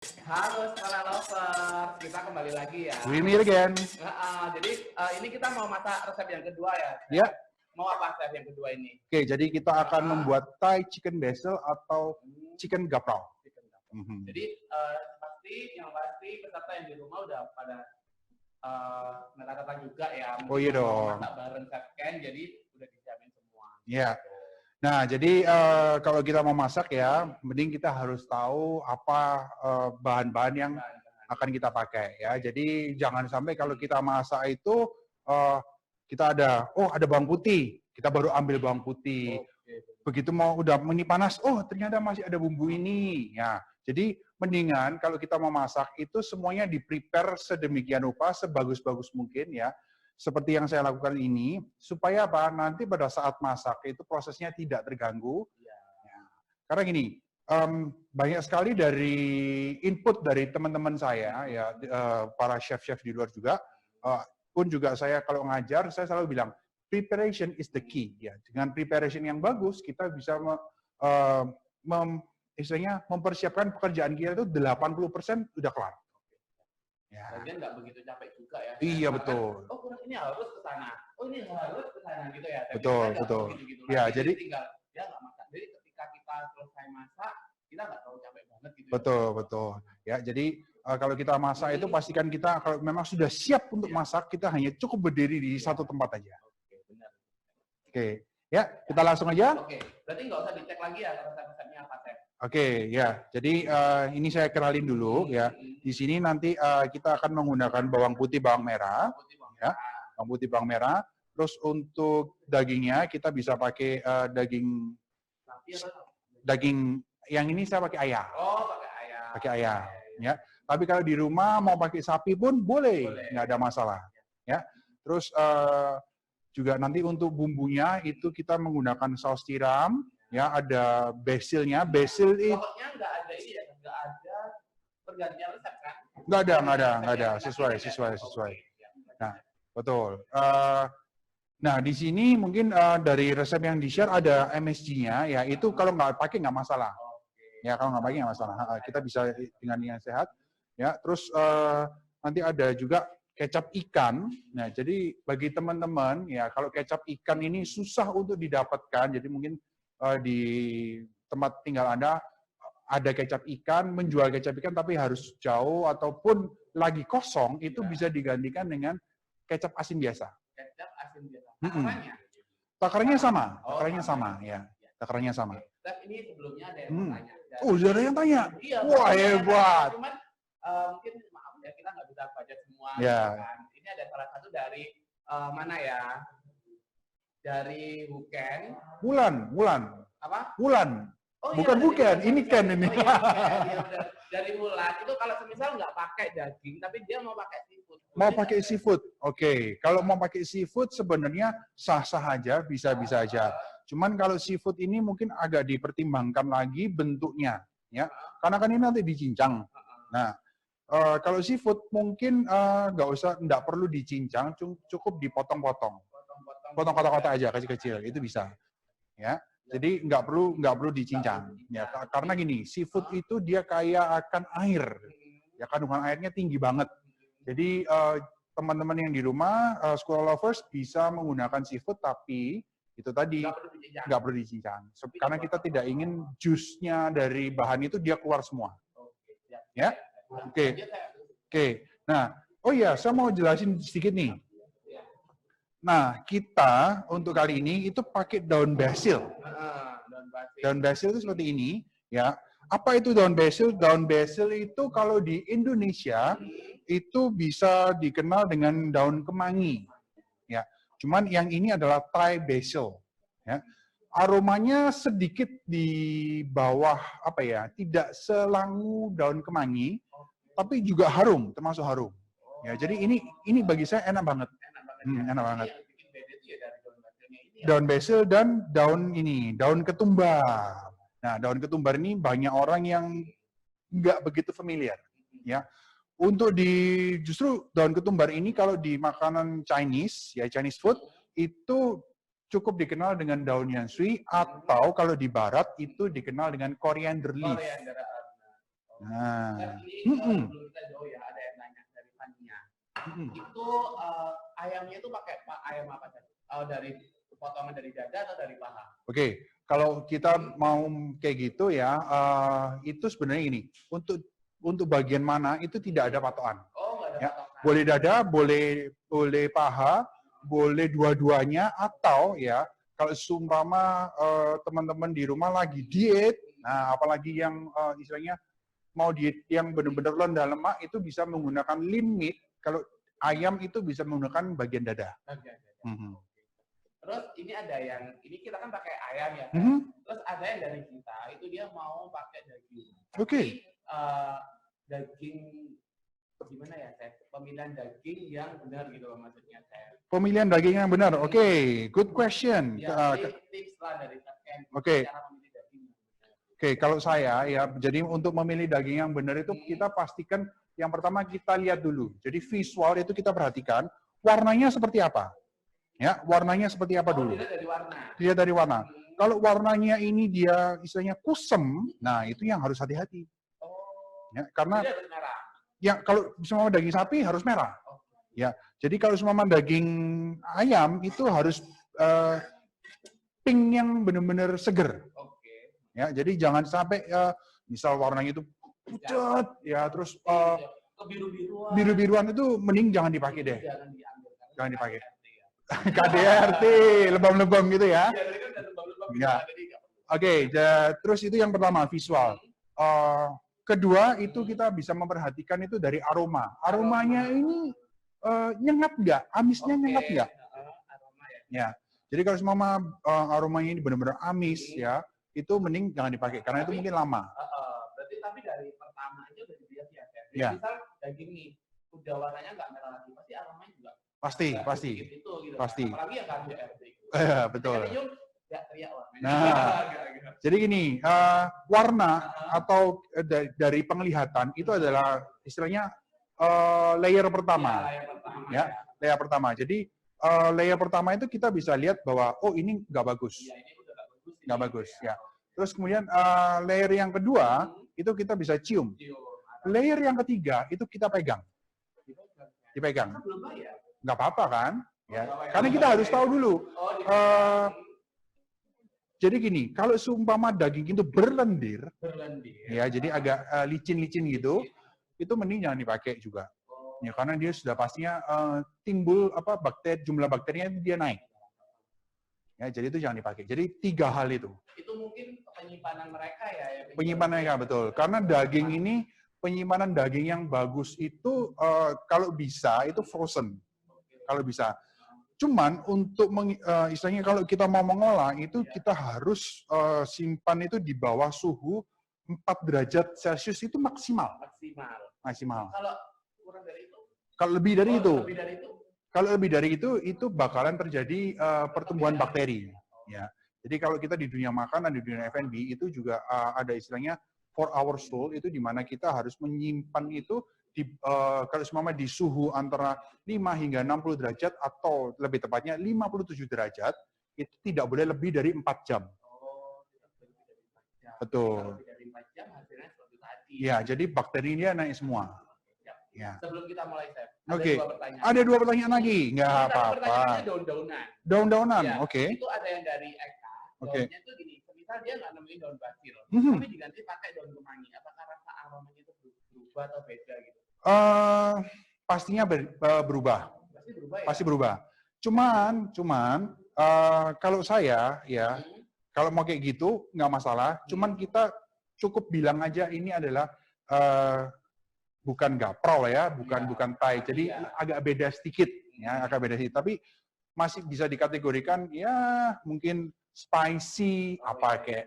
Halo para lovers, kita kembali lagi ya. We meet again. Jadi ini kita mau masak resep yang kedua ya. Ya. Mau apa resep yang kedua ini? Oke, jadi kita akan membuat Thai chicken basil atau chicken gaprao. Jadi yang pasti peserta yang di rumah udah pada ngerasa juga ya. Oh iya dong. Masak bareng Chef Ken, jadi udah dijamin semua. Iya. Nah, jadi kalau kita mau masak ya, mending kita harus tahu apa bahan-bahan yang akan kita pakai ya. Jadi jangan sampai kalau kita masak itu kita ada bawang putih, kita baru ambil bawang putih. Begitu mau udah ini panas, ternyata masih ada bumbu ini. Ya, jadi mendingan kalau kita mau masak itu semuanya di-prepare sedemikian rupa, sebagus-bagus mungkin ya. Seperti yang saya lakukan ini, supaya apa? Nanti pada saat masak itu prosesnya tidak terganggu. Ya. Karena gini, banyak sekali dari input dari teman-teman saya, ya para chef-chef di luar juga, pun juga saya kalau ngajar, saya selalu bilang, preparation is the key. Ya, dengan preparation yang bagus, kita bisa istilahnya mempersiapkan pekerjaan kita itu 80% udah kelar. Ya. Lagian nggak begitu capek juga ya. Iya, betul. Ini harus ke sana. Ini harus ke sana gitu ya. Betul. Gitu. Ya, jadi tinggal dia nggak masak. Jadi ketika kita selesai masak, kita nggak terlalu capek banget gitu. Betul. Ya, jadi kalau kita masak itu pastikan kita kalau memang sudah siap untuk masak, kita hanya cukup berdiri di satu tempat aja. Oke, benar. Oke. Ya, kita langsung aja. Oke. Berarti nggak usah dicek lagi ya resep-resepnya apa, Chef? Oke, ya. Jadi ini saya kenalin dulu ya. Di sini nanti kita akan menggunakan bawang putih, bawang merah, ya. Bawang putih, bawang merah. Terus untuk dagingnya kita bisa pakai daging yang ini saya pakai ayam. Pakai ayam. Pakai ayam, ya. Tapi kalau di rumah mau pakai sapi pun boleh, nggak ada masalah, ya. Terus juga nanti untuk bumbunya itu kita menggunakan saus tiram. Ya, ada basilnya. Basil itu pokoknya nggak ada ini ya, nggak ada pergantian resep kan? Nggak ada. Sesuai. Nah, betul. Nah, di sini mungkin dari resep yang di-share ada MSG-nya, ya itu kalau nggak pakai nggak masalah. Ya, kalau nggak pakai nggak masalah. Kita bisa dengan yang sehat. Ya, terus nanti ada juga kecap ikan. Nah, jadi bagi teman-teman, ya kalau kecap ikan ini susah untuk didapatkan, jadi mungkin di tempat tinggal Anda ada kecap ikan, menjual kecap ikan tapi harus jauh ataupun lagi kosong, itu bisa digantikan dengan kecap asin biasa. Kecap asin biasa. Takarannya sama, ya. Takarannya sama. Ini sebelumnya ada yang tanya. Sudah ada yang tanya? Iya, wah, hebat. Cuman mungkin maaf ya, kita nggak bisa baca semua. Ya. Kan. Ini ada salah satu dari mana ya? Dari Buken. Bulan. Apa? Bulan. Bukan. Ini Ken ini. Dari Bulan. Itu kalau semisal nggak pakai daging, tapi dia mau pakai seafood. Mau pakai seafood. Oke. Kalau mau pakai seafood sebenarnya sah-sah aja, bisa-bisa aja. Cuman kalau seafood ini mungkin agak dipertimbangkan lagi bentuknya, ya. Karena kan ini nanti dicincang. Nah, kalau seafood mungkin nggak perlu dicincang, cukup dipotong-potong. Potong kotak-kotak aja kecil-kecil, itu bisa. Ya. Jadi nggak perlu dicincang. Ya, karena gini, seafood itu dia kaya akan air. Ya, kandungan airnya tinggi banget. Jadi teman-teman yang di rumah, school lovers bisa menggunakan seafood, tapi itu tadi nggak perlu dicincang. Karena kita tidak ingin jus-nya dari bahan itu dia keluar semua. Ya, oke. Nah, saya mau jelasin sedikit nih. Nah, kita untuk kali ini itu pakai daun basil. Daun basil itu seperti ini, ya. Apa itu daun basil? Daun basil itu kalau di Indonesia itu bisa dikenal dengan daun kemangi, ya. Cuman yang ini adalah Thai basil, ya. Aromanya sedikit di bawah tidak selangu daun kemangi, tapi juga harum, termasuk harum. Ya, jadi ini bagi saya enak banget. Enak banget. Daun basil dan daun ketumbar. Nah, daun ketumbar ini banyak orang yang nggak begitu familiar, ya. Untuk justru daun ketumbar ini kalau di makanan Chinese, ya Chinese food, itu cukup dikenal dengan daun yansui, atau kalau di barat itu dikenal dengan coriander leaf. Nah, Kan ini mm-mm. belum kita jauh ya, ada yang nanya dari Fania. Mm-mm. Itu ayamnya itu pakai ayam apa tadi? Dari potongan dari dada atau dari paha? Oke, kalau kita mau kayak gitu ya, itu sebenarnya ini untuk bagian mana itu tidak ada patokan. Oh, nggak ada Ya, patokan. boleh dada, boleh paha, boleh dua-duanya, atau ya kalau seumpama teman-teman di rumah lagi diet, nah apalagi yang istilahnya mau diet yang benar-benar rendah lemak itu bisa menggunakan lean meat. Kalau ayam itu bisa menggunakan bagian dada. Bagian dada. Mhm. Terus ini ada yang, ini kita kan pakai ayam ya kan? Mhm. Terus ada yang dari kita, itu dia mau pakai daging. Tapi Oke. daging, gimana ya saya? Pemilihan daging yang benar gitu loh maksudnya saya. Pemilihan daging yang benar. Oke, good question. Ya, ini tips lah dari Ken. Oke. Cara memilih daging. Oke, kalau saya ya, jadi untuk memilih daging yang benar itu kita pastikan yang pertama kita lihat dulu. Jadi visual itu kita perhatikan warnanya seperti apa. Ya, warnanya seperti apa dulu. Dilihat dari warna. Dilihat dari warna. Kalau warnanya ini dia istilahnya kusem, nah itu yang harus hati-hati. Ya, karena Jadi harus merah. ya kalau semua daging sapi harus merah. Ya, jadi kalau semua daging ayam itu harus pink yang benar-benar seger. Ya, jadi jangan sampai misal warnanya itu pucat, ya terus biru-biruan itu mending jangan dipakai deh. Jangan dipakai. KDRT, lebam-lebam gitu ya. Ya. Oke, terus itu yang pertama visual. Kedua itu kita bisa memperhatikan itu dari aroma. Aromanya ini nyengat nggak? Amisnya nyengat nggak? Ya. Jadi kalau semua aromanya ini benar-benar amis ya, itu mending jangan dipakai karena itu mungkin lama. Berarti tapi dari pertama aja udah dilihat ya. Ya. Misal daging nih udah warnanya nggak merah lagi, pasti aromanya juga. Pasti. Gitu, pasti. Apalagi yang KDRT. Betul. Warnanya. Nah, jadi gini, warna atau dari penglihatan itu adalah istilahnya layer pertama. Ya, layer pertama. Jadi layer pertama itu kita bisa lihat bahwa oh ini nggak bagus. Nggak bagus. Ya. Terus kemudian layer yang kedua itu kita bisa cium. Layer yang ketiga itu kita pegang. Dipegang. Nggak apa-apa kan? Ya. Karena kita harus tahu dulu. Jadi gini, kalau seumpama daging itu berlendir, ya jadi agak licin-licin gitu, itu mending jangan dipakai juga. Ya, karena dia sudah pastinya timbul jumlah bakterinya itu dia naik. Ya, jadi itu jangan dipakai. Jadi 3 hal itu. Itu mungkin penyimpanan mereka ya. Penyimpanan mereka betul. Karena daging ini penyimpanan daging yang bagus itu kalau bisa itu frozen. Kalau bisa. Cuman untuk istilahnya kalau kita mau mengolah itu kita harus simpan itu di bawah suhu 4 derajat Celcius itu maksimal. Maksimal. Kalau kurang dari itu? Kalau lebih dari itu. Lebih dari itu? Kalau lebih dari itu bakalan terjadi pertumbuhan bakteri. Ya. Jadi kalau kita di dunia makanan, di dunia F&B itu juga ada istilahnya 4-hour rule itu di mana kita harus menyimpan itu kalau semama di suhu antara 5 hingga 60 derajat atau lebih tepatnya 57 derajat itu tidak boleh lebih dari 4 jam. Betul. Ya, jadi bakterinya naik semua. Ya. Sebelum kita mulai, Chef, ada dua pertanyaan lagi. Nggak apa-apa. Daun-daunan. Daun-daunan, ya, oke. Itu ada yang dari Eka. Daunnya itu gini, misal dia nggak nemuin daun basil, tapi diganti pakai daun kemangi. Apakah rasa aromanya itu berubah atau beda gitu? Pastinya berubah. Pasti berubah. Cuman kalau saya ya, kalau mau kayak gitu nggak masalah. Cuman kita cukup bilang aja ini adalah bukan gaprol ya, bukan Thai. Jadi agak beda sedikit, ya, agak beda sedikit. Tapi masih bisa dikategorikan ya mungkin spicy apa kayak.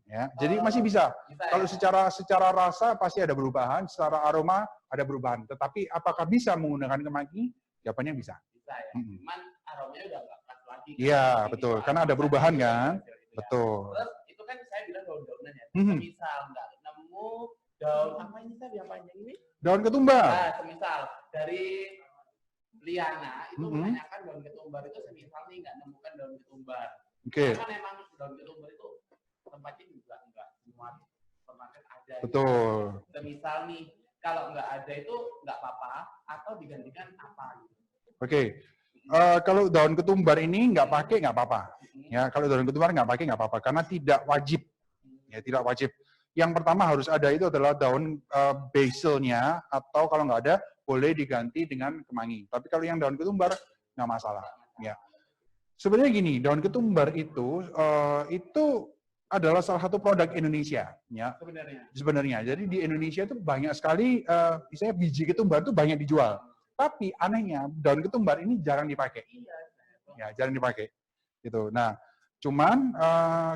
Ya, jadi masih bisa. Kalau secara rasa pasti ada perubahan, secara aroma ada perubahan. Tetapi apakah bisa menggunakan kemangi? Jawabannya bisa. Bisa ya. Cuman aromanya udah nggak pas lagi. Iya, betul. Karena ada perubahan kan. Betul. Terus itu kan saya bilang daun-daunan ya. Misal nggak nemu daun apa ini tadi yang panjang ini? Daun ketumbar. Nah, semisal dari liana itu menanyakan daun ketumbar itu semisal nih nggak nemukan daun ketumbar. Oke. Karena memang daun ketumbar itu tempatnya juga enggak semua supermarket ada Betul. Semisal nih, kalau nggak ada itu nggak apa-apa, atau digantikan apa gitu. Oke. Kalau daun ketumbar ini nggak pakai nggak apa-apa. Ya, kalau daun ketumbar nggak pakai nggak apa-apa karena tidak wajib. Ya, tidak wajib. Yang pertama harus ada itu adalah daun basilnya, atau kalau nggak ada boleh diganti dengan kemangi. Tapi kalau yang daun ketumbar nggak masalah. Ya. Sebenarnya gini, daun ketumbar itu adalah salah satu produk Indonesia, ya. Sebenarnya. Jadi di Indonesia itu banyak sekali, misalnya biji ketumbar itu banyak dijual. Tapi anehnya daun ketumbar ini jarang dipakai. Ya, jarang dipakai. Gitu. Nah, cuman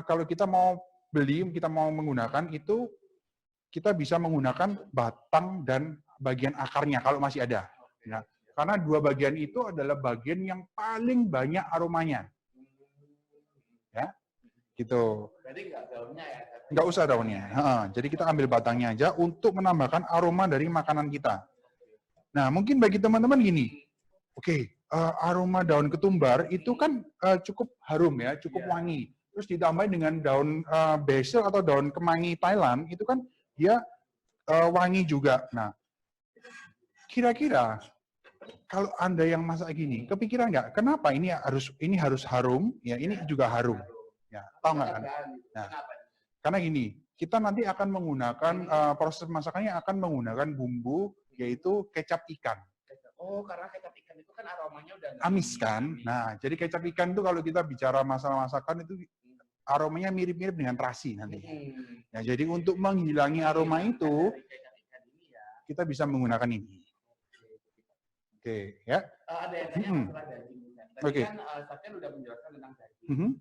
kalau kita mau beli, kita mau menggunakan itu, kita bisa menggunakan batang dan bagian akarnya kalau masih ada. Ya. Karena dua bagian itu adalah bagian yang paling banyak aromanya. Ya, gitu. Jadi nggak daunnya ya? Nggak usah daunnya. Jadi kita ambil batangnya aja untuk menambahkan aroma dari makanan kita. Nah, mungkin bagi teman-teman gini, oke, aroma daun ketumbar itu kan cukup harum ya, cukup wangi. Terus ditambah dengan daun basil atau daun kemangi Thailand, itu kan dia wangi juga. Nah, kira-kira kalau Anda yang masak gini, kepikiran nggak, kenapa ini harus harum, ya ini juga harum. Ya, tahu nggak kan? Nah, karena gini, kita nanti akan menggunakan, proses masakannya akan menggunakan bumbu, yaitu kecap ikan. Oh, karena kecap ikan itu kan aromanya udah amis kan? Nah, jadi kecap ikan itu kalau kita bicara masalah masakan itu aromanya mirip-mirip dengan terasi nanti. Ya, jadi untuk menghilangi aroma itu, kita bisa menggunakan ini. Oke, ya. Ada yang tanya masalah daging. Tadi kan Satyan udah menjelaskan tentang daging.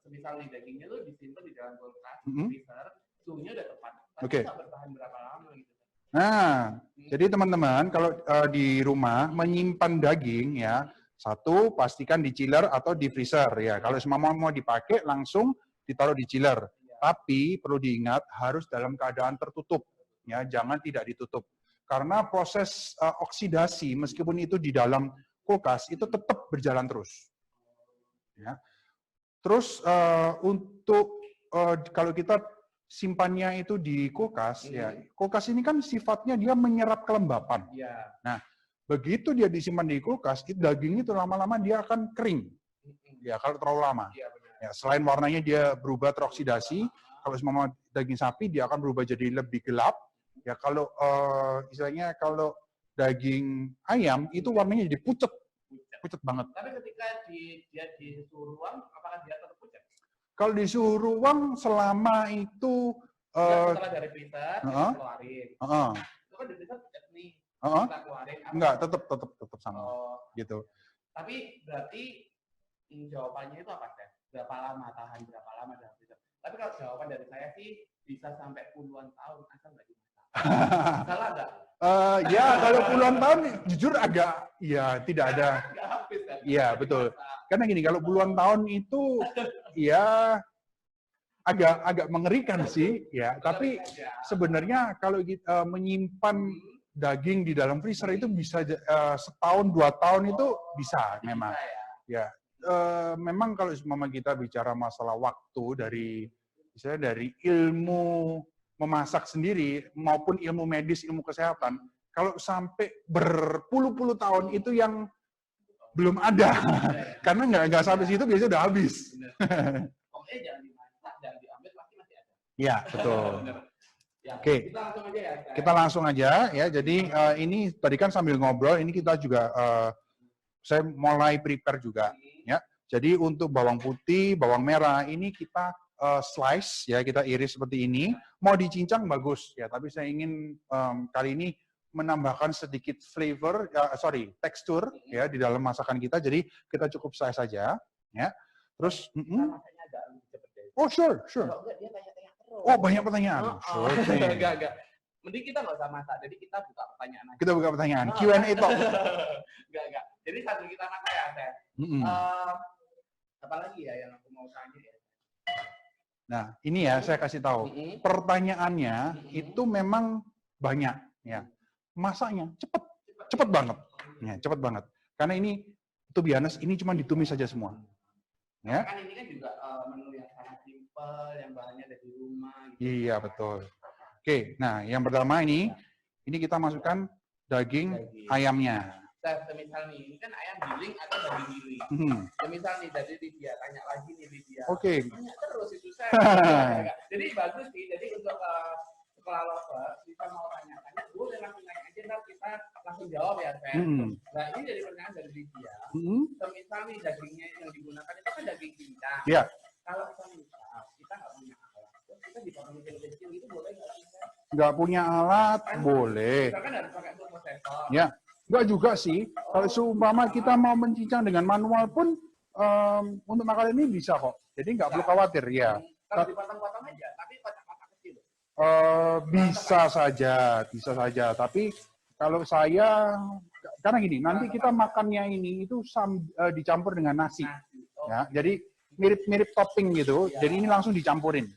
Semisal nih dagingnya tuh disimpan di dalam kulkas, freezer, suhunya udah tepat. Tapi bisa bertahan berapa lama gitu? Nah, jadi teman-teman kalau di rumah menyimpan daging ya, satu pastikan di chiller atau di freezer ya. Kalau semua mau dipakai langsung ditaruh di chiller. Tapi perlu diingat harus dalam keadaan tertutup ya, jangan tidak ditutup. Karena proses oksidasi meskipun itu di dalam kulkas itu tetap berjalan terus. Ya. Terus untuk kalau kita simpannya itu di kulkas, ya kulkas ini kan sifatnya dia menyerap kelembapan. Nah, begitu dia disimpan di kulkas, itu daging itu lama-lama dia akan kering. Ya, kalau terlalu lama. Ya, selain warnanya dia berubah teroksidasi, kalau semua daging sapi dia akan berubah jadi lebih gelap. Ya, kalau istilahnya kalau daging ayam itu warnanya jadi pucet banget. Tapi ketika dia di suhu ruang, apakah dia tetap pucat? Kalau di suhu ruang selama itu setelah dari freezer, kita keluarin. Itu kan di freezer pucat nih. Kita keluarin. Enggak, tetap sama. Gitu. Tapi berarti jawabannya itu apa, Chef? Berapa lama tahan, berapa lama dalam freezer? Tapi kalau jawaban dari saya sih bisa sampai puluhan tahun, asal nggak dimasak. Salah nggak? Ya, kalau puluhan tahun jujur agak ya tidak ada. Iya, betul. Karena gini, kalau puluhan tahun itu ya agak mengerikan sih, ya. Tapi sebenarnya kalau kita menyimpan daging di dalam freezer itu bisa setahun 2 tahun itu bisa memang. Ya, memang kalau semua kita bicara masalah waktu misalnya dari ilmu memasak sendiri maupun ilmu medis, ilmu kesehatan, kalau sampai berpuluh-puluh tahun itu yang belum ada. Karena nggak sampai situ biasanya udah habis. Pokoknya jangan dimasak, jangan diambil, pasti masih ada. Iya, betul. Oke. Kita langsung aja ya. Kita langsung aja ya. Jadi ini tadi kan sambil ngobrol, ini kita juga saya mulai prepare juga ya. Jadi untuk bawang putih, bawang merah ini kita slice ya, kita iris seperti ini. Mau dicincang bagus ya, tapi saya ingin kali ini menambahkan sedikit flavor, tekstur ya di dalam masakan kita. Jadi kita cukup slice saja ya. Terus oh sure. Oh, banyak pertanyaan. Enggak. Mending kita nggak usah masak, jadi kita buka pertanyaan aja. Kita buka pertanyaan, Q&A talk. Enggak. Jadi sambil kita masak ya, Chef. Apa lagi ya yang aku mau tanya ya? Nah, ini ya saya kasih tahu. Pertanyaannya itu memang banyak ya. Masaknya cepet banget. Ya, cepet banget. Karena ini to be honest, ini cuma ditumis saja semua. Ya. Kan ini kan juga menu yang sangat simpel, yang bahannya ada di rumah gitu. Iya, betul. Oke, nah yang pertama ini kita masukkan daging ayamnya. Semisal nih, ini kan ayam giling atau daging giling. Semisal nih dari Lydia, tanya lagi nih Lydia. Oke. Tanya terus itu saya. Jadi bagus sih, jadi untuk sekolah lover, kita mau tanya-tanya, boleh langsung nanya aja, ntar kita langsung jawab ya, Fer. Nah ini dari pertanyaan dari Lydia. Semisal nih dagingnya yang digunakan itu kan daging cincang. Iya. Kalau semisal kita nggak punya alat, kita dipotong kecil-kecil itu boleh nggak sih? Nggak punya alat, boleh. Kita kan harus pakai food processor. Ya. Enggak juga sih. Kalau seumpama kita mau mencincang dengan manual pun untuk makanan ini bisa kok. Jadi nggak perlu khawatir ya. Kalau dipotong-potong aja, tapi kotak-kotak kecil. Bisa saja. Tapi kalau saya, karena gini, nanti kita makannya ini itu dicampur dengan nasi. Ya, jadi mirip-mirip topping gitu. Jadi ini langsung dicampurin.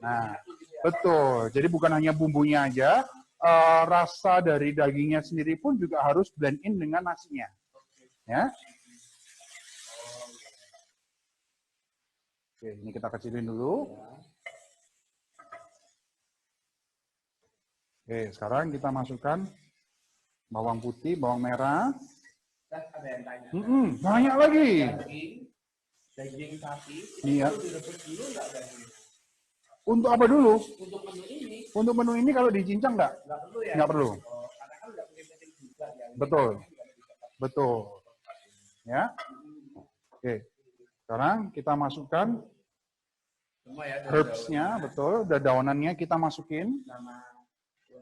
Nah, betul. Jadi bukan hanya bumbunya aja. Rasa dari dagingnya sendiri pun juga harus blend in dengan nasinya, ya. Oke, ini kita kecilin dulu. Oke, sekarang kita masukkan bawang putih, bawang merah. Ada yang tanya. Banyak lagi. Daging sapi. Iya. Direbus dulu nggak dagingnya? Untuk apa dulu? Untuk menu ini. Untuk menu ini kalau dicincang nggak? Nggak perlu ya? Nggak perlu. Karena kan nggak punya penting juga ya. Betul. Ya. Oke. Sekarang kita masukkan herbs-nya, betul. Daunannya kita masukin.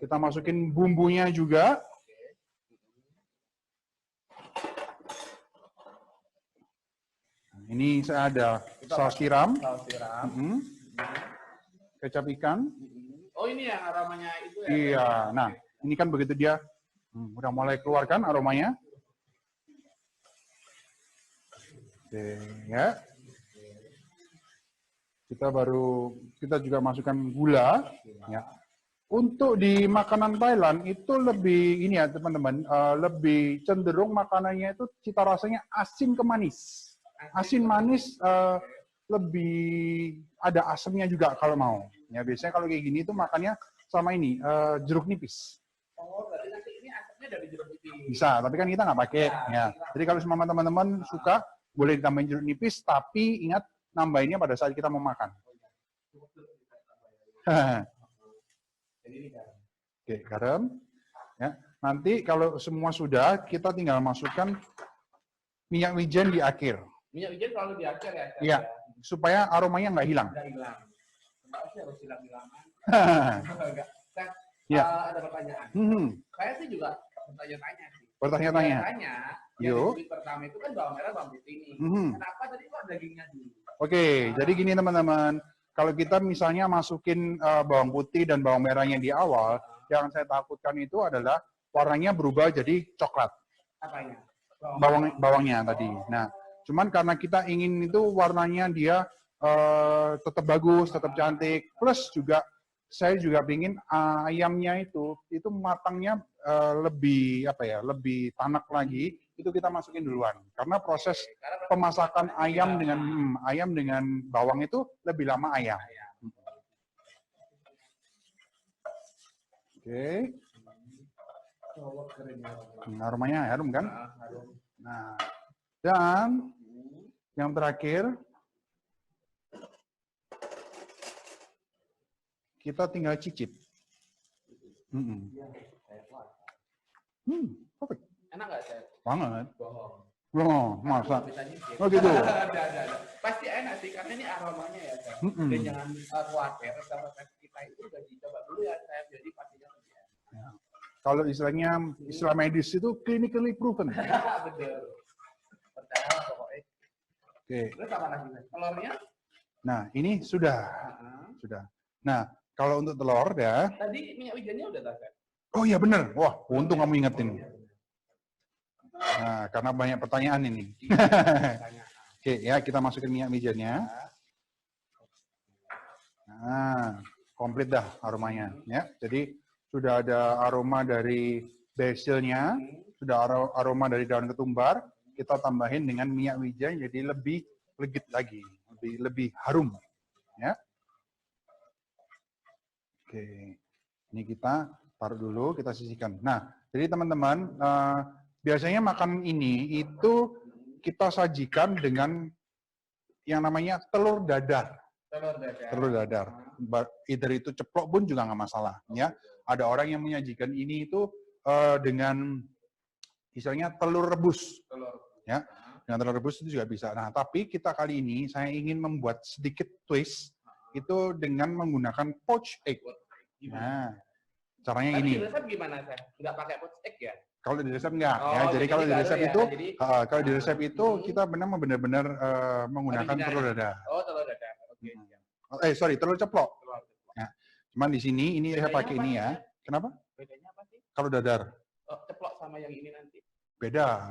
Kita masukin bumbunya juga. Ini saya ada saus tiram. Kecap ikan. Oh ini yang aromanya itu ya? Iya. Nah, ini kan begitu dia udah mulai keluarkan aromanya. Oke, ya. Kita juga masukkan gula. Ya. Untuk di makanan Thailand itu lebih ini ya teman-teman, lebih cenderung makanannya itu cita rasanya asin ke manis. Asin manis lebih ada asamnya juga kalau mau. Ya biasanya kalau kayak gini itu makannya sama ini jeruk nipis. Oh, berarti nanti ini asamnya dari jeruk nipis. Bisa, tapi kan kita nggak pakai. Ya. Jadi kalau semua teman-teman suka boleh ditambahin jeruk nipis, tapi ingat nambahinnya pada saat kita mau makan. Oke, garam. Ya. Nanti kalau semua sudah, kita tinggal masukkan minyak wijen di akhir. Minyak wijen selalu di akhir ya? Iya, supaya aromanya nggak hilang. Nggak hilang. Kenapa sih harus hilang-hilangan? Ya. Ada pertanyaan. Saya sih juga bertanya-tanya sih. Bertanya-tanya. Yang pertama itu kan bawang merah, bawang putih ini. Kenapa tadi kok dagingnya dulu? Oke, jadi gini teman-teman. Kalau kita misalnya masukin bawang putih dan bawang merahnya di awal, yang saya takutkan itu adalah warnanya berubah jadi coklat. Apanya? Bawangnya tadi. Nah, cuman karena kita ingin itu warnanya dia tetap bagus, tetap cantik. Plus juga saya juga ingin ayamnya itu matangnya lebih lebih tanak lagi. Itu kita masukin duluan. Karena proses pemasakan ayam dengan bawang itu lebih lama ayam. Oke. Aromanya harum kan? Nah, dan yang terakhir kita tinggal cicip. Perfect. Enak nggak, Chef? Banget. Bohong. Loh, masa? Bisa Oh gitu. Ada. Pasti enak sih, karena ini aromanya ya, Chef. Dan jangan khawatir, resep kita itu udah dicoba dulu ya, Chef. Jadi pastinya lebih enak. Ya. Kalau istilah medis itu clinically proven. Betul. Percaya pokoknya. Oke. Terus apa lagi? Telurnya? Nah, ini sudah. Sudah. Nah, kalau untuk telur ya. Tadi minyak wijennya udah tak, Chef? Oh iya bener. Wah, untung kamu ingetin. Nah, karena banyak pertanyaan ini. Oke, ya kita masukin minyak wijennya. Nah, komplit dah aromanya. Ya, jadi sudah ada aroma dari basilnya, sudah aroma dari daun ketumbar. Kita tambahin dengan minyak wijen, jadi lebih legit lagi, lebih harum. Ya. Oke. Ini kita taruh dulu, kita sisihkan. Nah, jadi teman-teman, biasanya makanan ini itu kita sajikan dengan yang namanya telur dadar. Telur dadar. Either itu ceplok pun juga nggak masalah. Ya, ada orang yang menyajikan ini itu dengan misalnya telur rebus. Ya, dengan telur rebus itu juga bisa. Nah, tapi kita kali ini saya ingin membuat sedikit twist itu dengan menggunakan poached egg. Nah, caranya tapi ini. di resep gimana, Chef? Nggak pakai poached egg ya? Kalau di resep enggak, Oh, ya. Jadi kalau di resep ya. itu, Jadi, kalau di resep itu kita benar-benar menggunakan telur dadar. Oh, telur dadar. Oke. Sorry, telur ceplok. Ya. Cuman di sini ini saya pakai ini ya. Kenapa? Bedanya apa sih? Kalau dadar. Oh, ceplok sama yang ini nanti. Beda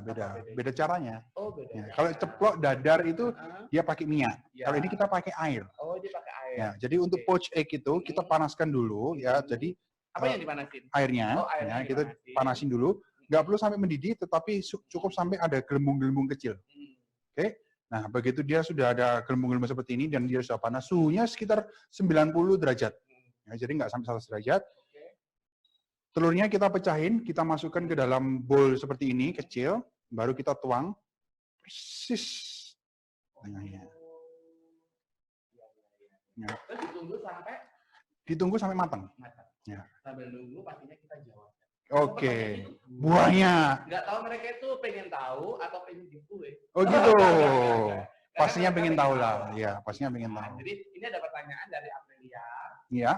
caranya. Oh, beda. Ya, kalau ceplok dadar itu dia pakai minyak. Ya. Kalau ini kita pakai air. Oh, dia pakai air. Ya, jadi untuk poached egg itu kita panaskan dulu ya. Jadi apa yang dipanasin? airnya, Oh, airnya ya, kita panasin dulu. Nggak perlu sampai mendidih, tetapi cukup sampai ada gelembung-gelembung kecil. Oke? Nah, begitu dia sudah ada gelembung-gelembung seperti ini dan dia sudah panas, suhunya sekitar 90 derajat. Ya, jadi nggak sampai 100 derajat. Telurnya kita pecahin, kita masukkan ke dalam bowl seperti ini, kecil, baru kita tuang. Persis tengahnya. Ya. Terus Ditunggu sampai matang. Ya. Sambil nunggu pastinya kita jawab. Oke. Buahnya. Nggak tahu mereka itu pengen tahu atau pengen giveaway. Oh gitu. Pastinya pengen tahu lah. Ya, pastinya pengen tahu. Jadi ini ada pertanyaan dari Aprilia. Iya.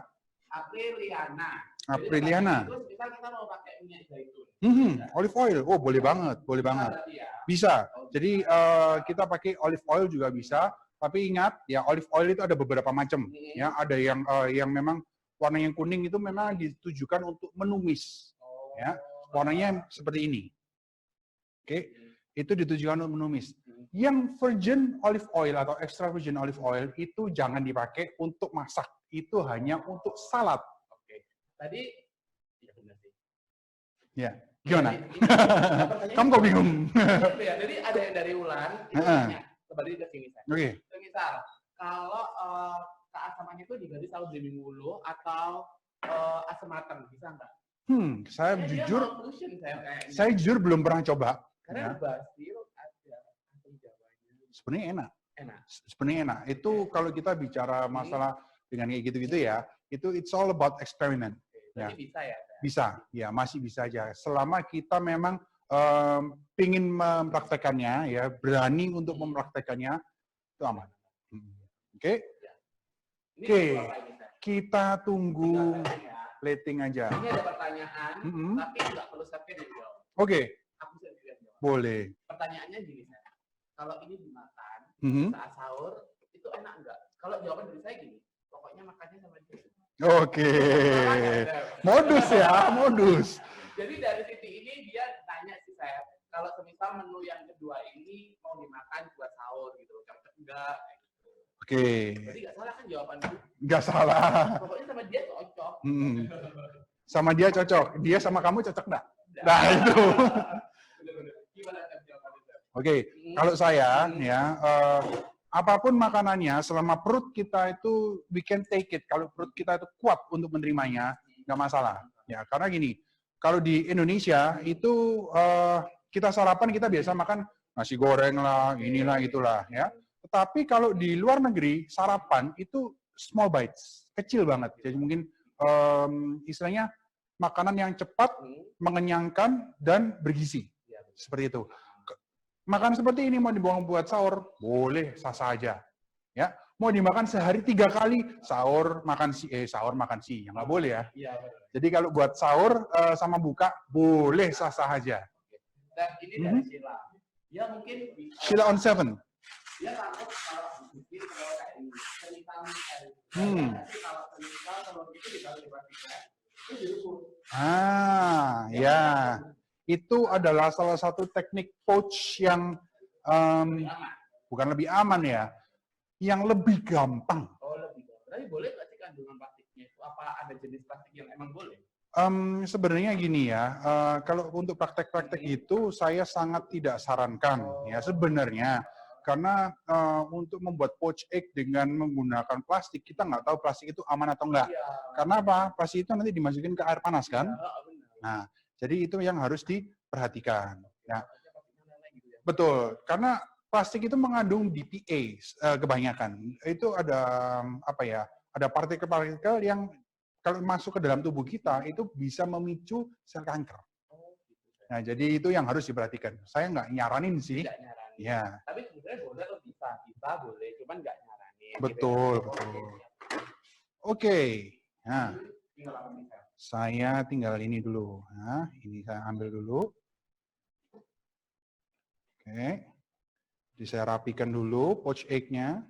Apriliana. Terus kita mau pakai minyak zaitun. Olive oil. Oh, boleh banget, boleh banget. Bisa. Jadi kita pakai olive oil juga bisa. Tapi ingat, ya olive oil itu ada beberapa macam. Ya, ada yang memang warna yang kuning itu memang ditujukan untuk menumis. Ya, warnanya seperti ini. Oke, itu ditujukan untuk menumis. Yang virgin olive oil atau extra virgin olive oil itu jangan dipakai untuk masak. Itu hanya untuk salad. Oke. Tadi, ya benar sih. Ya, gimana? Kamu kok bingung? Ya, jadi ada yang dari Wulan, itu nanya, kembali ke sini saya. Oke. Misal, kalau keasamannya itu diganti tahu Dreaming Wulu atau asam matang, bisa nggak? Saya jujur belum pernah coba. Karena basil ada asam jawanya. Sebenarnya enak. Sebenarnya enak. Itu kalau kita bicara masalah dengan kayak gitu-gitu ya, itu it's all about experiment. Ya. Bisa ya? Bisa, ya masih bisa aja. Selama kita memang ingin mempraktekannya, ya berani untuk mempraktekannya, itu aman. Oke? Oke. Kita tunggu plating aja. Ini ada pertanyaan, tapi nggak perlu saya dijawab. Oke. Aku sendiri yang jawab. Boleh. Pertanyaannya gini, saya. Kalau ini dimakan saat sahur, itu enak nggak? Kalau jawaban dari saya gini, pokoknya makannya sama dia. Oke. Modus ya, modus. Jadi dari titik ini dia tanya sih saya, kalau semisal menu yang kedua ini mau dimakan buat sahur gitu, cocok enggak? Oke. Jadi nggak salah kan jawabannya? Nggak salah. Pokoknya sama dia cocok. Sama dia cocok. Dia sama kamu cocok nggak? Nah itu. Gimana jawabannya? Oke. Kalau saya ya apapun makanannya, selama perut kita itu we can take it. Kalau perut kita itu kuat untuk menerimanya, nggak masalah. Ya karena gini, kalau di Indonesia itu kita sarapan kita biasa makan nasi goreng lah, inilah itulah ya. Tetapi kalau di luar negeri, sarapan itu small bites, kecil banget. Jadi mungkin istilahnya makanan yang cepat, mengenyangkan, dan bergizi. Seperti itu. Makan seperti ini mau dibuang buat sahur, boleh, sah-sah aja. Ya, mau dimakan sehari 3 kali, sahur makan siang, nggak boleh ya. Jadi kalau buat sahur sama buka, boleh, sah-sah aja. Dan ini dari Sheila. Ya mungkin Sheila on 7. Dia takut kalau bikin kalau kayak ini, semisal kalau itu dikali itu direbus. Ya. Itu adalah salah satu teknik poach yang bukan lebih aman ya, yang lebih gampang. Oh, lebih gampang. Tapi boleh nggak sih kandungan plastiknya itu? Apa ada jenis plastik yang emang boleh? Sebenarnya gini ya, kalau untuk praktek-praktek itu saya sangat tidak sarankan ya sebenarnya. karena untuk membuat poached egg dengan menggunakan plastik, kita nggak tahu plastik itu aman atau enggak. Iya. Karena apa? Plastik itu nanti dimasukin ke air panas kan? Iya, benar. Nah, jadi itu yang harus diperhatikan. Nah, Gitu ya. betul, karena plastik itu mengandung BPA kebanyakan. Itu ada apa ya? Ada partikel-partikel yang kalau masuk ke dalam tubuh kita itu bisa memicu sel kanker. Oh, gitu. Nah, jadi itu yang harus diperhatikan. Saya nggak nyaranin sih. Tidak nyaranin. Ya, Tapi sebenarnya boleh atau bisa boleh, cuman nggak nyaranin. betul, Gitu ya. betul. Oke. Nah, Tinggal apa nih, Seth? saya tinggal ini dulu. Nah, ini saya ambil dulu. Oke. Jadi saya rapikan dulu poached egg-nya.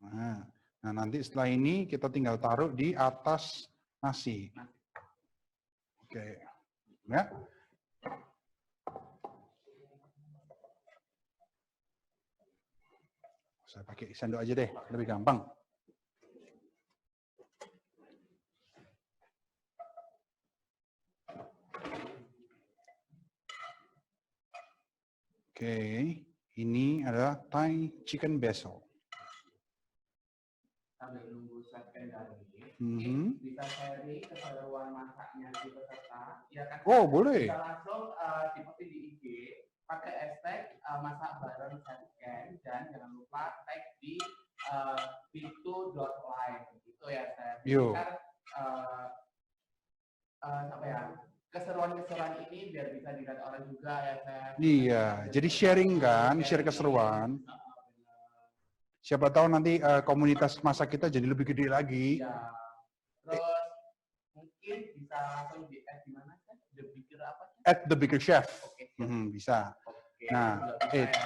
Nah, nanti setelah ini kita tinggal taruh di atas nasi. Oke. Ya. Saya pakai sendok aja deh, lebih gampang. Oke, ini adalah Thai chicken basil. Sambil nunggu second dari Mhm. bisa sharing keseruan masaknya di peserta, ya kan? Oh, boleh. Bisa langsung dipost di IG, pakai hashtag masak bareng second, dan jangan lupa tag di pitu.live gitu ya, Seth. Yo. Kan apa ya? Keseruan-keseruan ini biar bisa dilihat orang juga ya, Seth. Iya, jadi sharing kan, share keseruan. Siapa tahu nanti komunitas masak kita jadi lebih gede lagi. Ya. Terus mungkin bisa langsung di add di mana, Seth? The Bigger apa? At the Bigger Chef. Oke. Bisa. Oke. Nah, Bisa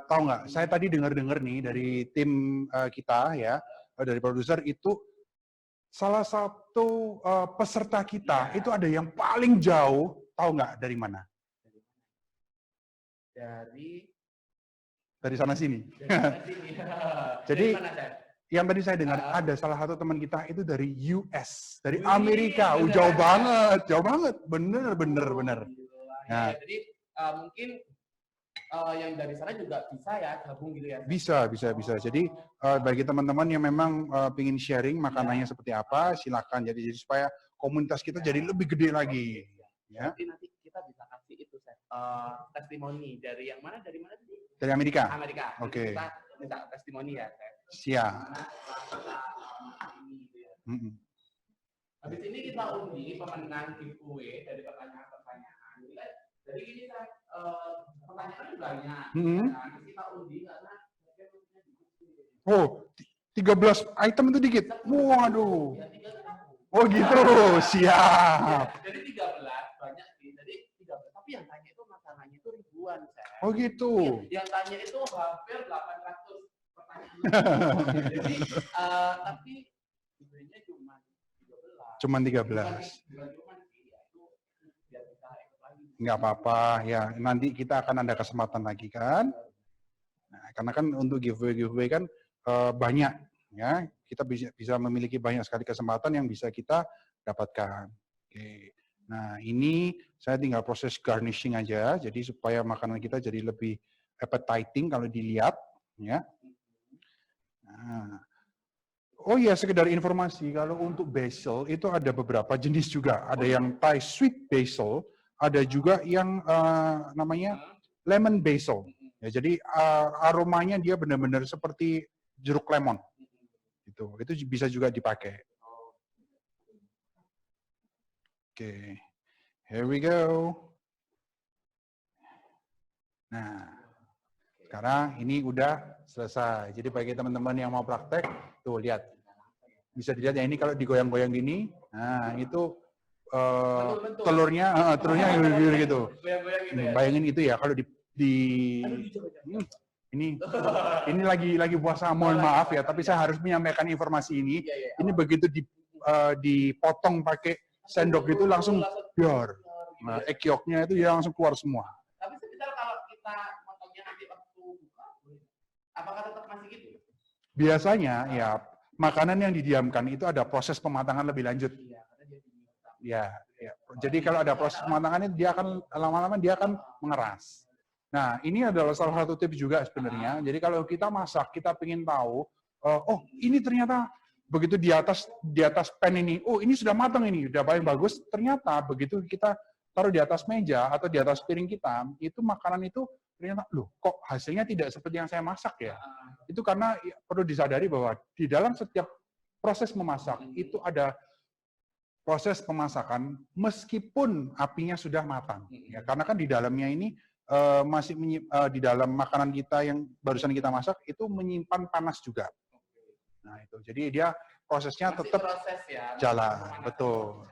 tahu nggak? Saya tadi dengar-dengar nih dari tim kita ya, dari produser itu salah satu peserta kita itu ada yang paling jauh, tahu nggak dari mana? Dari sana sini. Jadi yang tadi saya dengar ada salah satu teman kita itu dari US, dari Amerika. Jauh banget, bener. Nah, jadi mungkin yang dari sana juga bisa ya gabung gitu ya. Bisa. Jadi bagi teman-teman yang memang ingin sharing makanannya seperti apa, silakan. Jadi supaya komunitas kita jadi lebih gede lagi. Ya. Nanti kita bisa kasih itu testimoni dari yang mana? Dari mana tadi? Dari Amerika. Oke. Kita minta testimoni ya. Siap. Habis ini kita undi pemenang giveaway dari pertanyaan-pertanyaan. Jadi gini pertanyaan banyak. Nanti kita undi karena oh, 13 item itu dikit. Waduh. Oh gitu, siap. Jadi 13 banyak sih. Jadi 13. Tapi yang tanya itu masalahnya itu ribuan, Seth. Oh gitu. Yang tanya itu hampir 800 pertanyaan. Jadi tapi sebenarnya cuma 13. Nggak apa-apa, ya nanti kita akan ada kesempatan lagi kan. Nah, karena kan untuk giveaway kan banyak ya, kita bisa memiliki banyak sekali kesempatan yang bisa kita dapatkan. Oke. Nah, ini saya tinggal proses garnishing aja, jadi supaya makanan kita jadi lebih appetizing kalau dilihat ya. Nah. Oh iya, sekedar informasi, kalau untuk basil itu ada beberapa jenis juga. Ada yang Thai sweet basil, ada juga yang namanya lemon basil. Ya, jadi aromanya dia benar-benar seperti jeruk lemon. Itu bisa juga dipakai. Oke, here we go. Nah, sekarang ini udah selesai. Jadi bagi teman-teman yang mau praktek, tuh lihat. Bisa dilihat ya, ini kalau digoyang-goyang gini, nah itu telurnya gitu. Bayangin itu ya kalau ini lagi puasa, mohon maaf ya, tapi saya harus menyampaikan informasi ini. Ini begitu dipotong pakai sendok itu langsung biar. Nah, egg yolk-nya itu ya langsung keluar semua. Tapi sekitar kalau kita potongnya nanti waktu buka, apakah tetap masih gitu? Biasanya ya makanan yang didiamkan itu ada proses pematangan lebih lanjut. Ya, Jadi kalau ada proses pematangan dia akan lama-lama dia akan mengeras. Nah, ini adalah salah satu tips juga sebenarnya. Jadi kalau kita masak, kita ingin tahu, oh ini ternyata begitu di atas pan ini, oh ini sudah matang ini, sudah paling bagus. Ternyata begitu kita taruh di atas meja atau di atas piring kita, itu makanan itu ternyata, loh kok hasilnya tidak seperti yang saya masak ya? Itu karena perlu disadari bahwa di dalam setiap proses memasak itu ada proses pemasakan meskipun apinya sudah matang. Ya, karena kan di dalamnya ini masih di dalam makanan kita yang barusan kita masak itu menyimpan panas juga. Nah itu, jadi dia prosesnya masih tetap proses ya, jalan, betul.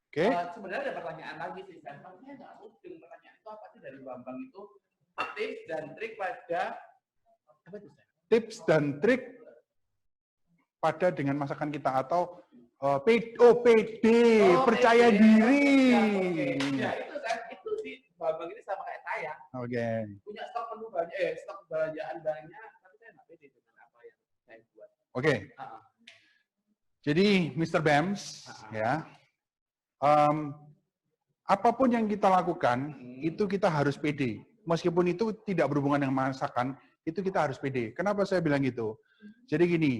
Oke. Sebenarnya ada pertanyaan lagi sih, saya nggak mungkin pertanyaan itu apa sih dari Bambang itu tips dan trik pada apa itu? Tips dan trik pada dengan masakan kita atau PD, percaya diri. Ya itu kan, itu sih Bambang ini sama kayak saya. Oke. Punya stok menu banyak, stok belanjaan banyak, tapi saya nggak pede dengan apa yang saya buat. Oke. Jadi Mr. Bams, ya, apapun yang kita lakukan itu kita harus pede. Meskipun itu tidak berhubungan dengan masakan, itu kita harus pede. Kenapa saya bilang gitu? Jadi gini,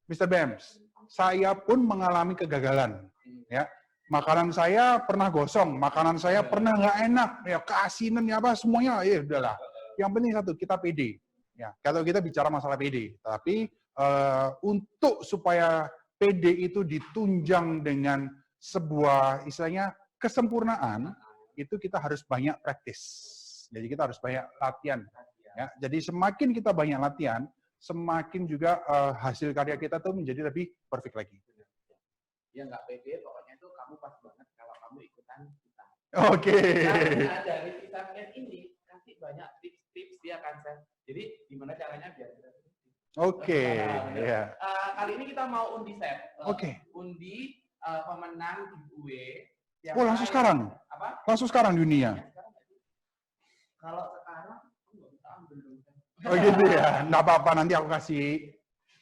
Mr. Bams, saya pun mengalami kegagalan. Ya, makanan saya pernah gosong, makanan saya pernah nggak enak, ya keasinan ya apa semuanya, ya udahlah. Yang penting satu, kita pede. Ya, kalau kita bicara masalah pede, tapi untuk supaya pede itu ditunjang dengan sebuah istilahnya kesempurnaan, itu kita harus banyak praktis. Jadi kita harus banyak latihan. Ya, jadi semakin kita banyak latihan, semakin juga hasil karya kita tuh menjadi lebih perfect lagi. Ya nggak pede, pokoknya itu kamu pas banget kalau kamu ikutan kita. Oke. Nah, dari kita ini kasih banyak tips-tips dia kan, Sen. Jadi gimana caranya biar kita Oke. Ya. Kali ini kita mau undi set. Oke. Undi pemenang giveaway. Oh langsung sekarang? Apa? Langsung sekarang dunia. Kalau sekarang nggak bisa ambil dulu. Oh gitu ya, nggak apa-apa, nanti aku kasih.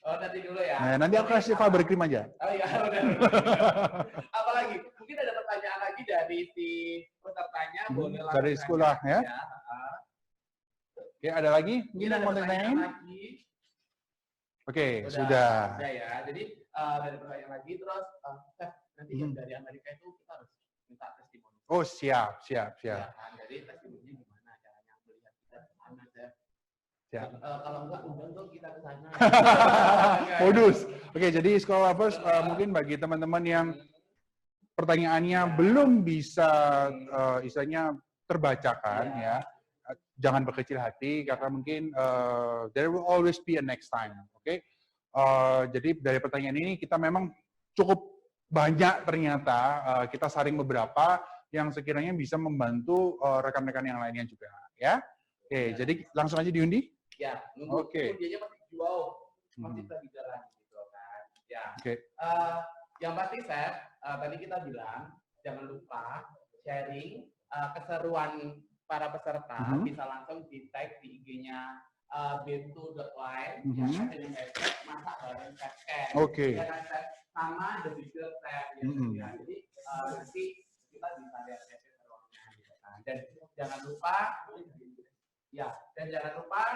Oh nanti dulu ya. Nah, nanti aku kasih Faber Cream aja. Oh iya, udah. Apalagi? Mungkin ada pertanyaan lagi dari si pesertanya, boleh langsung dari sekolah ya. Oke, ada lagi? Mungkin yang ada mau tanyain? Oke, sudah. Sudah ya. Jadi dari pertanyaan lagi, terus nanti yang dari Amerika itu kita harus minta testimoni. Oh siap. Ya, kan? Jadi testimoninya gimana caranya melihat kita ke sana, Siap. Kalau enggak undang tuh kita ke sana. Modus. Oke, jadi Sekolah Lovers mungkin bagi teman-teman yang pertanyaannya belum bisa istilahnya terbacakan ya, jangan berkecil hati karena mungkin there will always be a next time. Oke. Jadi dari pertanyaan ini kita memang cukup banyak ternyata kita saring beberapa yang sekiranya bisa membantu rekan-rekan yang lainnya juga ya. Oke, jadi langsung aja diundi. Ya, nunggu undiannya masih jauh, masih lagi jalan gitu kan. Ya. Oke. Yang pasti tadi kita bilang jangan lupa sharing keseruan para peserta bisa langsung di tag di IG-nya b2.live yang ada di hashtag masak bareng Chef. Oke. Ya kan, sama The Bigger Chef ya. Jadi nanti kita bisa lihat keseruannya gitu kan. Dan jangan lupa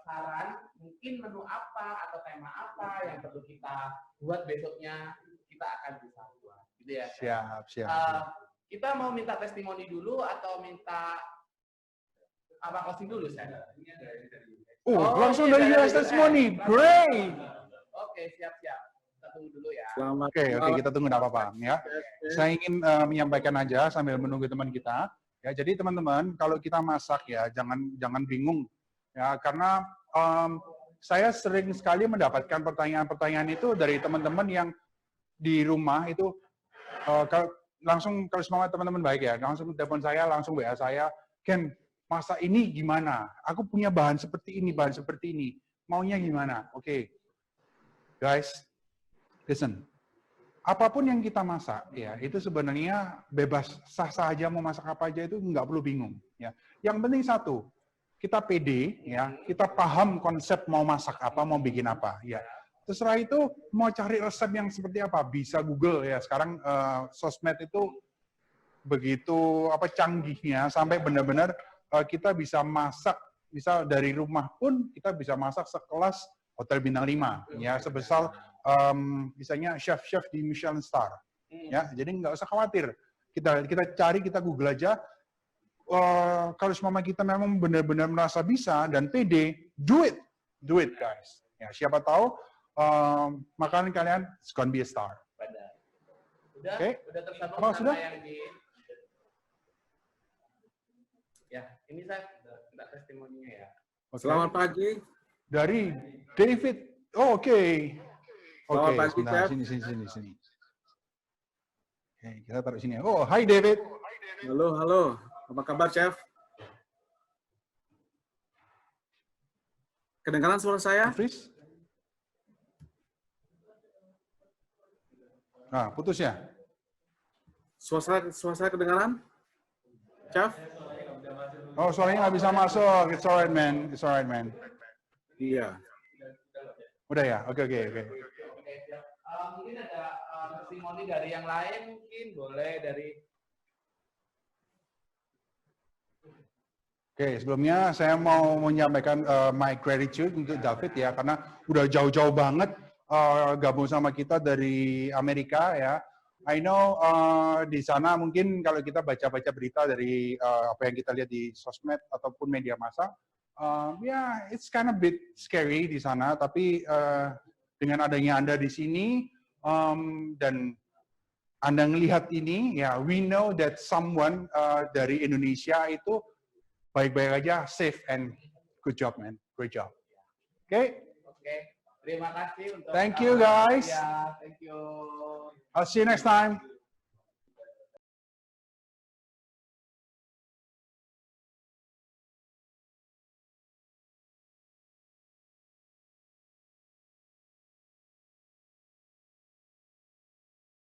saran mungkin menu apa atau tema apa yang perlu kita buat besoknya, kita akan bisa buat gitu ya. Siap. Kita mau minta testimoni dulu atau minta apa closing dulu saya? Langsung dari US testimoni. Great. Oke, siap. Kita tunggu dulu ya. Oke, kita tunggu, enggak apa-apa ya. Saya ingin menyampaikan aja sambil menunggu teman kita. Ya, jadi teman-teman, kalau kita masak ya jangan bingung ya, karena saya sering sekali mendapatkan pertanyaan-pertanyaan itu dari teman-teman yang di rumah itu kalau semangat teman-teman baik ya, langsung telepon saya, langsung WA saya, Ken, masak ini gimana? Aku punya bahan seperti ini, maunya gimana? Oke. Guys, listen. Apapun yang kita masak, ya itu sebenarnya bebas, sah-sah aja mau masak apa aja itu nggak perlu bingung. Ya, yang penting satu, kita pede, ya, kita paham konsep mau masak apa, mau bikin apa. Ya, terserah itu mau cari resep yang seperti apa, bisa Google ya. Sekarang sosmed itu begitu canggihnya sampai benar-benar kita bisa masak, bisa dari rumah pun kita bisa masak sekelas hotel bintang 5 ya, sebesar misalnya chef-chef di Michelin Star ya. Jadi nggak usah khawatir, kita cari, kita Google aja. Kalau semua kita memang benar-benar merasa bisa dan pede, do it guys ya. Siapa tahu makanan kalian it's gonna be a star. Udah, udah tersambung sama sudah? yang di ya, ini saya enggak testimoninya ya. Selamat pagi. Dari David. Oh, oke. Oke, Selamat pagi, sebentar. Chef. Sini. Oke, kita taruh sini. Oh, hai David. Halo. Apa kabar, Chef? Kedengaran suara saya? Fris? Nah, putus ya? Suara saya kedengaran? Chef? Oh, suaranya nggak bisa masuk. It's alright, man. Iya. Udah ya? Oke. Mungkin ada testimoni dari yang lain, mungkin boleh dari. Oke, sebelumnya saya mau menyampaikan my gratitude untuk David ya, karena udah jauh-jauh banget gabung sama kita dari Amerika ya. I know di sana mungkin kalau kita baca-baca berita dari apa yang kita lihat di sosmed ataupun media massa, it's kind of bit scary di sana. Tapi dengan adanya Anda di sini dan Anda melihat ini, ya we know that someone dari Indonesia itu baik-baik aja, safe and good job, man, great job. Oke. Terima kasih untuk. Thank you guys. Ya, thank you. I'll see you next time.